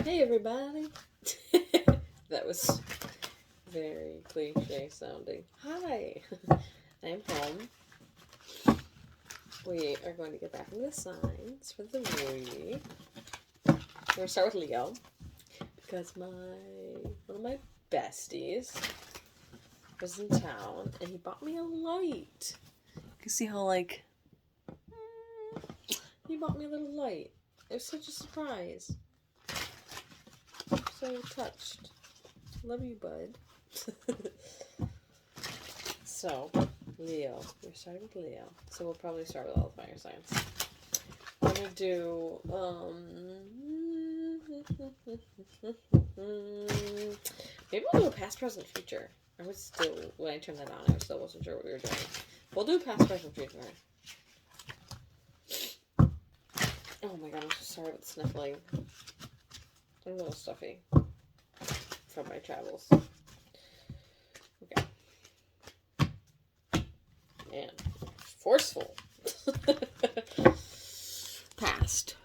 Hey everybody! That was very cliche sounding. Hi! I'm home. We are going to get back into the signs for the week. We're going to start with Leo because one of my besties was in town and he bought me a light. You can see how he bought me a little light. It was such a surprise. I'm so touched. Love you, bud. So, Leo. We're starting with Leo. So we'll probably start with all the fire signs. I'm gonna do maybe we'll do a past, present, future. I was still when I turned that on, I still wasn't sure what we were doing. We'll do past, present, future. Oh my god, I'm so sorry about the sniffling. I'm a little stuffy from my travels. Okay. Man, forceful. Past.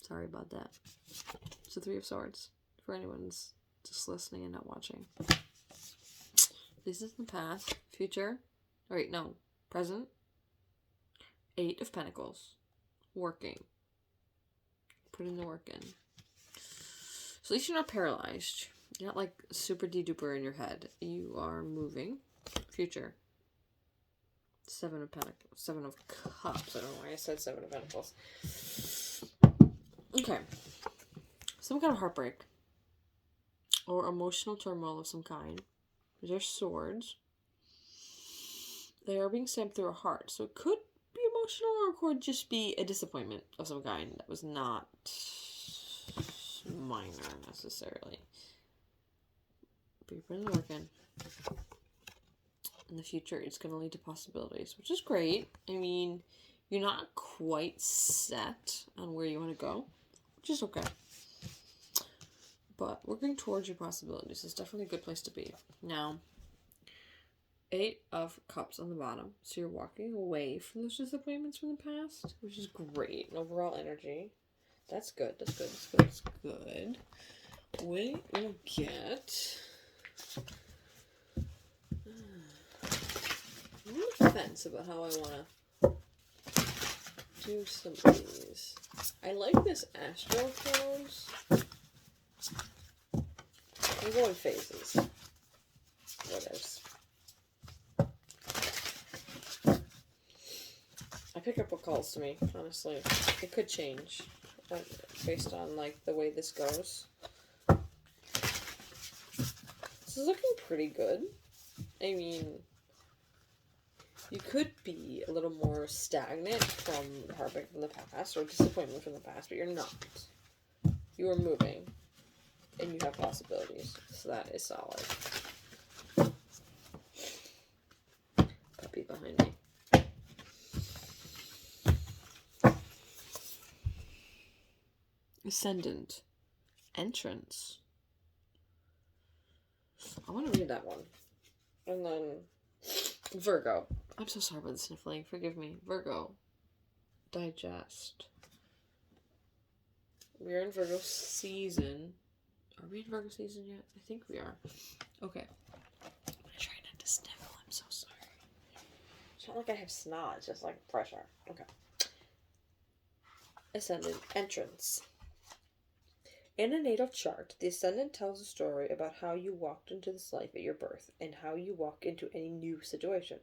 Sorry about that. It's the Three of Swords. For anyone's just listening and not watching. This is the past. Future. Wait, no. Present. Eight of Pentacles. Working. Putting the work in. So at least you're not paralyzed. You're not like super de-duper in your head. You are moving. Future. Seven of Pentacles. Seven of Cups. I don't know why I said Seven of Pentacles. Okay. Some kind of heartbreak. Or emotional turmoil of some kind. They're swords. They are being stabbed through a heart. So it could be emotional or it could just be a disappointment of some kind that was not minor necessarily. But you're putting the work in. In the future, it's going to lead to possibilities, which is great. I mean, you're not quite set on where you want to go, which is okay. But working towards your possibilities is definitely a good place to be. Now, Eight of Cups on the bottom. So you're walking away from those disappointments from the past, which is great. And overall energy. That's good. That's good. That's good. That's good. We will get... I'm on the fence about how I want to do some of these. I like this Astro Close. I'm going phases. Whatevs. I pick up what calls to me, honestly. It could change based on like the way this goes. This is looking pretty good. I mean, you could be a little more stagnant from heartbreak from the past or disappointment from the past, but you're not. You are moving, and you have possibilities, so that is solid. Puppy behind me. Ascendant. Entrance. I want to read that one. And then Virgo. I'm so sorry about the sniffling. Forgive me. Virgo. Digest. We're in Virgo season. Are we in Virgo season yet? I think we are. Okay. I'm gonna try not to sniffle. I'm so sorry. It's not like I have snot. It's just like pressure. Okay. Ascendant. Entrance. In a natal chart, the ascendant tells a story about how you walked into this life at your birth and how you walk into any new situation.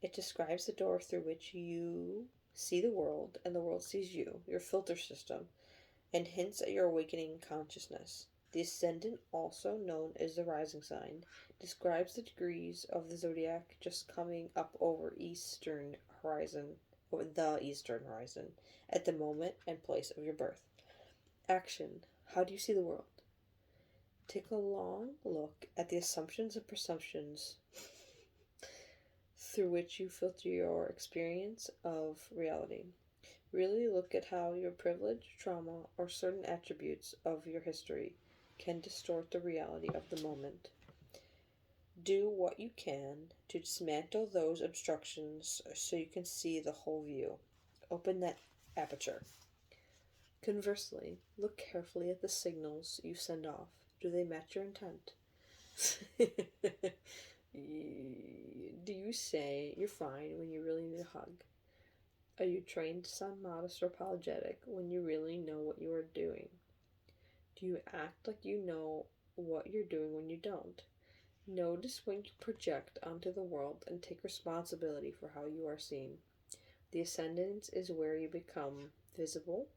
It describes the door through which you see the world and the world sees you, your filter system, and hints at your awakening consciousness. The ascendant, also known as the rising sign, describes the degrees of the zodiac just coming up over the eastern horizon, at the moment and place of your birth. Action. How do you see the world? Take a long look at the assumptions and presumptions through which you filter your experience of reality. Really look at how your privilege, trauma, or certain attributes of your history can distort the reality of the moment. Do what you can to dismantle those obstructions so you can see the whole view. Open that aperture. Conversely, look carefully at the signals you send off. Do they match your intent? Do you say you're fine when you really need a hug? Are you trained to sound modest or apologetic when you really know what you are doing? Do you act like you know what you're doing when you don't? Notice when you project onto the world and take responsibility for how you are seen. The ascendant is where you become visible.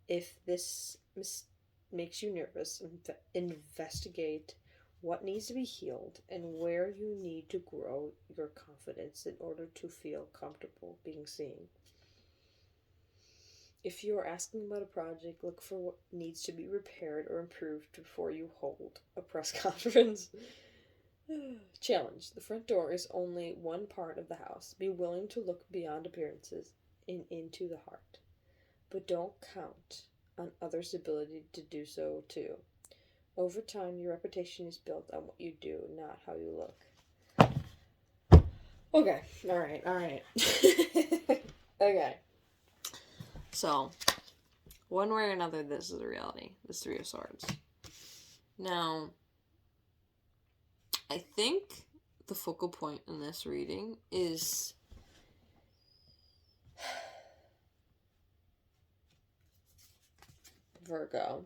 If this makes you nervous, investigate what needs to be healed and where you need to grow your confidence in order to feel comfortable being seen. If you are asking about a project, look for what needs to be repaired or improved before you hold a press conference. Challenge. The front door is only one part of the house. Be willing to look beyond appearances and into the heart. But don't count on others' ability to do so too. Over time, your reputation is built on what you do, not how you look. Okay. Alright. Okay. So, one way or another, this is a reality. This Three of Swords. Now, I think the focal point in this reading is Virgo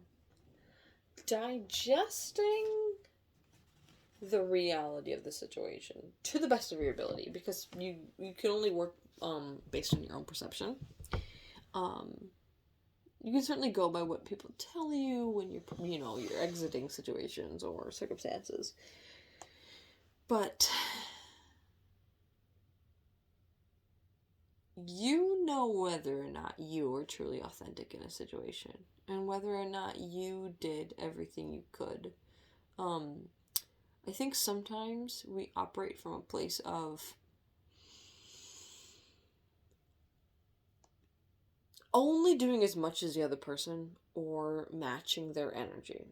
digesting the reality of the situation to the best of your ability, because you can only work based on your own perception. You can certainly go by what people tell you when you're exiting situations or circumstances, but you know whether or not you are truly authentic in a situation and whether or not you did everything you could. I think sometimes we operate from a place of only doing as much as the other person or matching their energy.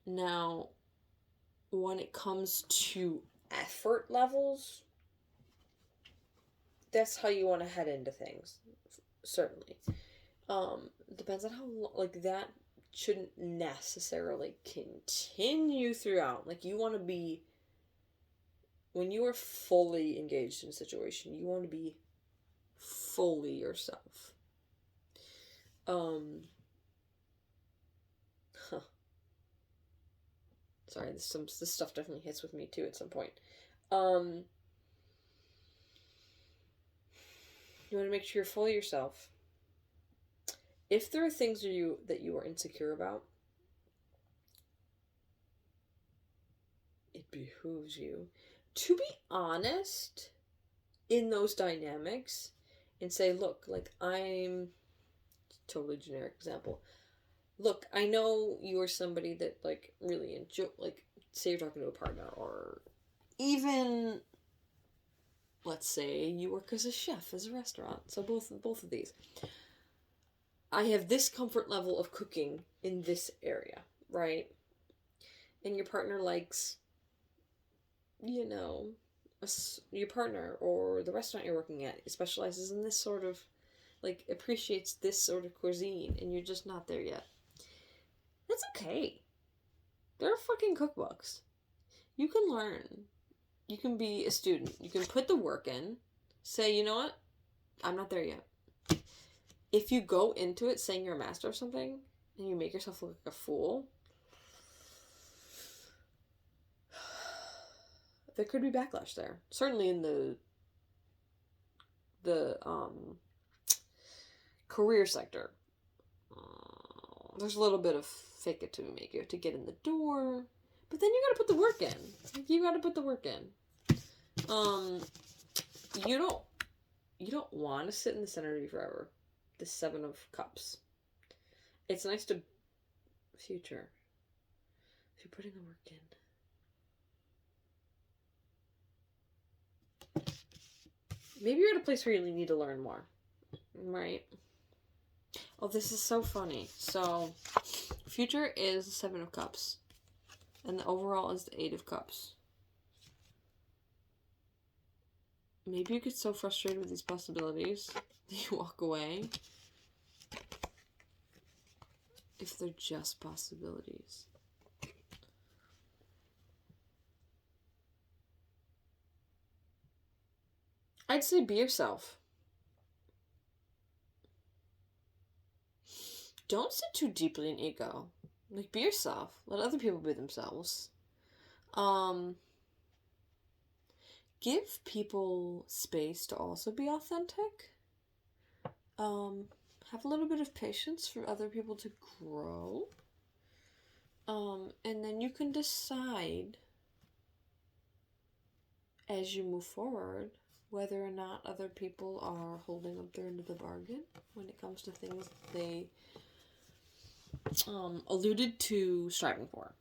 Now, when it comes to effort levels, that's how you want to head into things. Certainly. Depends on how, that shouldn't necessarily continue throughout. You want to be, when you are fully engaged in a situation, you want to be fully yourself. Sorry, this stuff definitely hits with me too at some point. You want to make sure you're fully yourself. If there are things that you are insecure about, it behooves you to be honest in those dynamics and say, look, I'm totally generic example. Look, I know you are somebody that really enjoy, say you're talking to a partner, or even let's say you work as a chef as a restaurant. So both of these. I have this comfort level of cooking in this area, right? And your partner likes, your partner or the restaurant you're working at specializes in this sort of, appreciates this sort of cuisine, and you're just not there yet. That's okay. There are fucking cookbooks. You can learn. You can be a student. You can put the work in. Say, you know what? I'm not there yet. If you go into it saying you're a master of something, and you make yourself look like a fool, there could be backlash there. Certainly in the career sector. There's a little bit of fake it to make it to get in the door, but then you gotta put the work in. You gotta put the work in. You don't want to sit in the center of you forever. The Seven of Cups. It's nice to future. If you're putting the work in, maybe you're at a place where you need to learn more, right? Oh, this is so funny. So, future is the Seven of Cups, and the overall is the Eight of Cups. Maybe you get so frustrated with these possibilities that you walk away. if they're just possibilities. I'd say be yourself. Don't sit too deeply in ego. Like, be yourself. Let other people be themselves. Give people space to also be authentic. Have a little bit of patience for other people to grow. And then you can decide as you move forward whether or not other people are holding up their end of the bargain when it comes to things they alluded to striving for.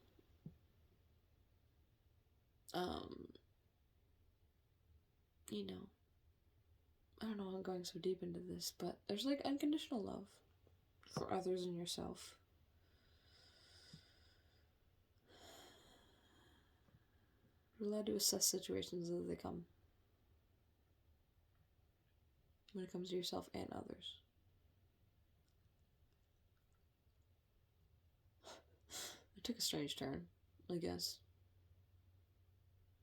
You know, I don't know why I'm going so deep into this, but there's like unconditional love for others and yourself. You're allowed to assess situations as they come when it comes to yourself and others. It took a strange turn, I guess.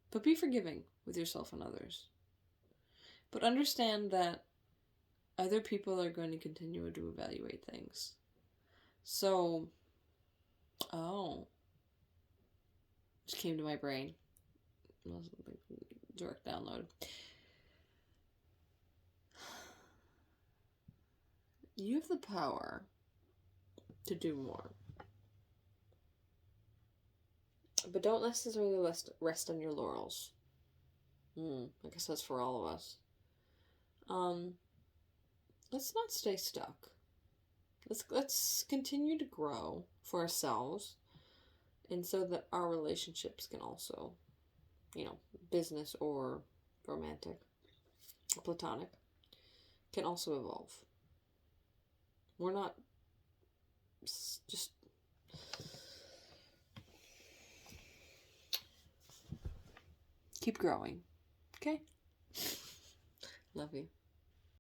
But be forgiving with yourself and others. But understand that other people are going to continue to evaluate things. So, just came to my brain. Direct download. You have the power to do more. But don't necessarily rest on your laurels. I guess that's for all of us. Let's not stay stuck. Let's continue to grow for ourselves, and so that our relationships can also, business or romantic, platonic, can also evolve. We're not just keep growing. Okay? Love you.